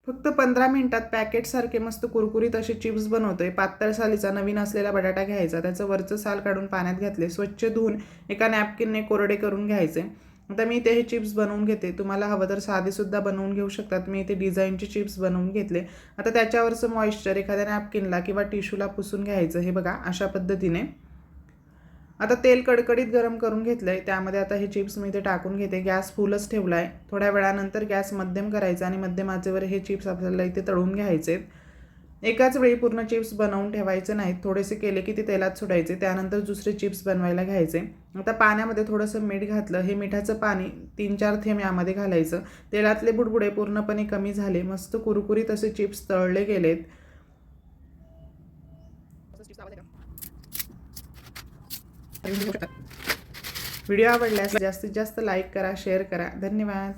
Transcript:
फक्त 15 मिनिटात पॅकेटसारखे मस्त कुरकुरीत असे चिप्स बनवतोय। पातळ सालीचा नवीन असलेला बटाटा घ्यायचा, त्याचं वरचं साल काढून पाण्यात घातले, स्वच्छ धुवून एका नॅपकिनने कोरडे करून घ्यायचे। आता मी इथे हे चिप्स बनवून घेते। तुम्हाला हवं तर साधेसुद्धा बनवून घेऊ शकतात। मी इथे डिझाईनचे चिप्स बनवून घेतले। आता त्याच्यावरचं मॉइश्चर एखाद्या नॅपकिनला किंवा टिश्यूला पुसून घ्यायचं। हे बघा अशा पद्धतीने। आता तेल कडकडीत गरम करून घेतलंय, त्यामध्ये आता हे चिप्स मी इथे टाकून घेते। गॅस फुलच ठेवला आहे। थोड्या वेळानंतर गॅस मध्यम करायचा आणि मध्यम आचेवर हे चिप्स आपल्याला इथे तळून घ्यायचे। एकाच वेळी पूर्ण चिप्स बनवून ठेवायचे नाहीत, थोडेसे केले की ते तेलात सोडायचे, त्यानंतर दुसरे चिप्स बनवायला घ्यायचे। आता पाण्यामध्ये थोडंसं मीठ घातलं, हे मिठाचं पाणी 3-4 थेंब यामध्ये घालायचं। तेलातले बुडबुडे पूर्णपणे कमी झाले, मस्त कुरकुरीत असे चिप्स तळले गेलेत। व्हिडिओ आवडल्यास जास्तीत जास्त लाईक करा, शेअर करा। धन्यवाद।